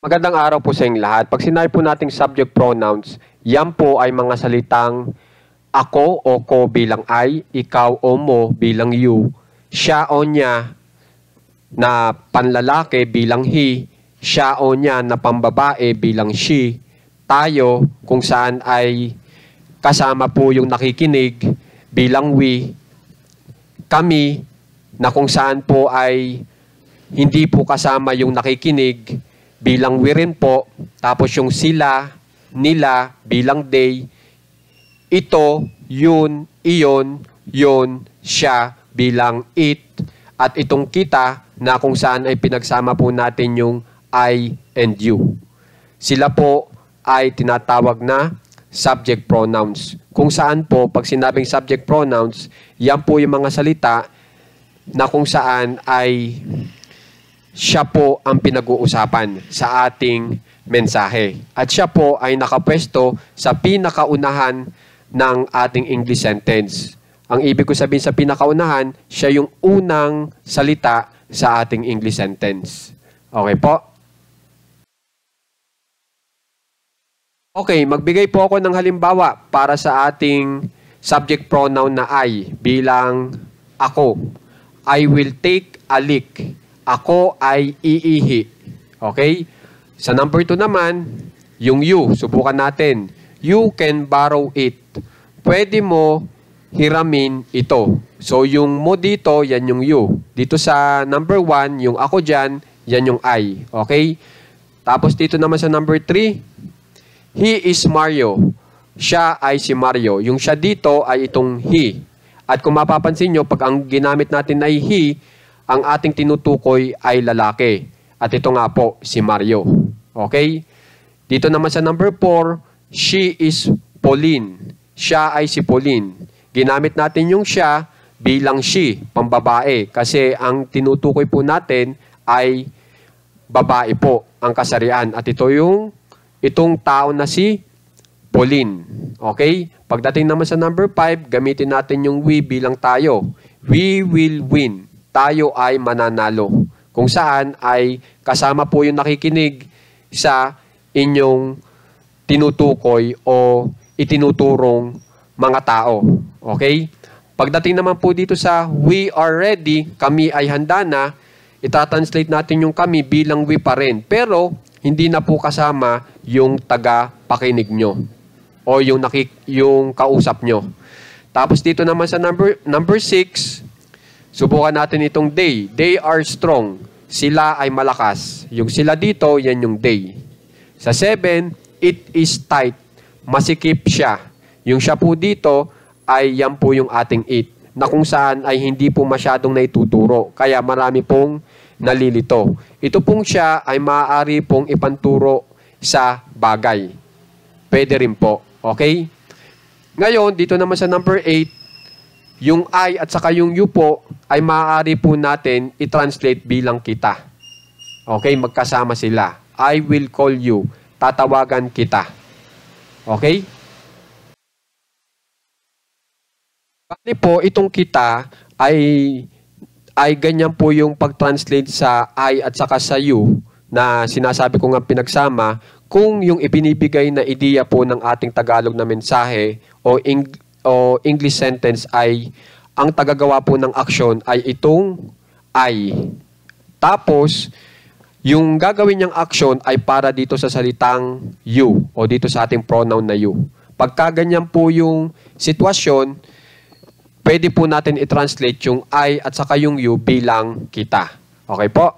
Magandang araw po sa inyong lahat. Pag sinabi po nating subject pronouns, yan po ay mga salitang ako o ko bilang I, ikaw o mo bilang you, siya o niya na panlalaki bilang he, siya o niya na pambabae bilang she, tayo kung saan ay kasama po yung nakikinig bilang we, kami na kung saan po ay hindi po kasama yung nakikinig bilang we rin po, tapos yung sila, nila bilang they, ito, yun, iyon, yon, siya bilang it, at itong kita na kung saan ay pinagsama po natin yung I and you. Sila po ay tinatawag na subject pronouns. Kung saan po, pag sinabing subject pronouns, yan po yung mga salita na kung saan ay siya po ang pinag-uusapan sa ating mensahe. At siya po ay nakapwesto sa pinakaunahan ng ating English sentence. Ang ibig ko sabihin sa pinakaunahan, siya yung unang salita sa ating English sentence. Okay po? Okay, magbigay po ako ng halimbawa para sa ating subject pronoun na I bilang ako. I will take a lick. Ako ay iihi. Okay? Sa number 2 naman, yung you. Subukan natin. You can borrow it. Pwede mo hiramin ito. So, yung mo dito, yan yung you. Dito sa number 1, yung ako dyan, yan yung I. Okay? Tapos dito naman sa number 3, he is Mario. Siya ay si Mario. Yung siya dito ay itong he. At kung mapapansin nyo, pag ang ginamit natin ay he, ang ating tinutukoy ay lalaki. At ito nga po, si Mario. Okay? Dito naman sa number 4, she is Pauline. Siya ay si Pauline. Ginamit natin yung siya bilang she, pambabae. Kasi ang tinutukoy po natin ay babae po ang kasarian. At ito yung itong tao na si Pauline. Okay? Pagdating naman sa number 5, gamitin natin yung we bilang tayo. We will win. Tayo ay mananalo. Kung saan ay kasama po yung nakikinig sa inyong tinutukoy o itinuturong mga tao. Okay? Pagdating naman po dito sa we are ready, kami ay handa na, itatranslate natin yung kami bilang we pa rin. Pero hindi na po kasama yung taga-pakinig nyo o yung kausap nyo. Tapos dito naman sa number 6, subukan natin itong they. They are strong. Sila ay malakas. Yung sila dito, yan yung they. Sa 7, it is tight. Masikip siya. Yung siya po dito, ay yan po yung ating it. Na kung saan ay hindi po masyadong naituturo. Kaya marami pong nalilito. Ito pong siya ay maaari pong ipanturo sa bagay. Pwede rin po. Okay? Ngayon, dito naman sa number 8, yung I at saka yung you po ay maaari po natin i-translate bilang kita. Okay? Magkasama sila. I will call you. Tatawagan kita. Okay? Bali po, itong kita ay ganyan po yung pag-translate sa I at saka sa you na sinasabi ko nga pinagsama kung yung ibinibigay na ideya po ng ating Tagalog na mensahe o English sentence ay ang tagagawa po ng aksyon ay itong I. Tapos, yung gagawin niyang aksyon ay para dito sa salitang you o dito sa ating pronoun na you. Pagka ganyan po yung sitwasyon, pwede po natin i-translate yung I at saka yung you bilang kita. Okay po?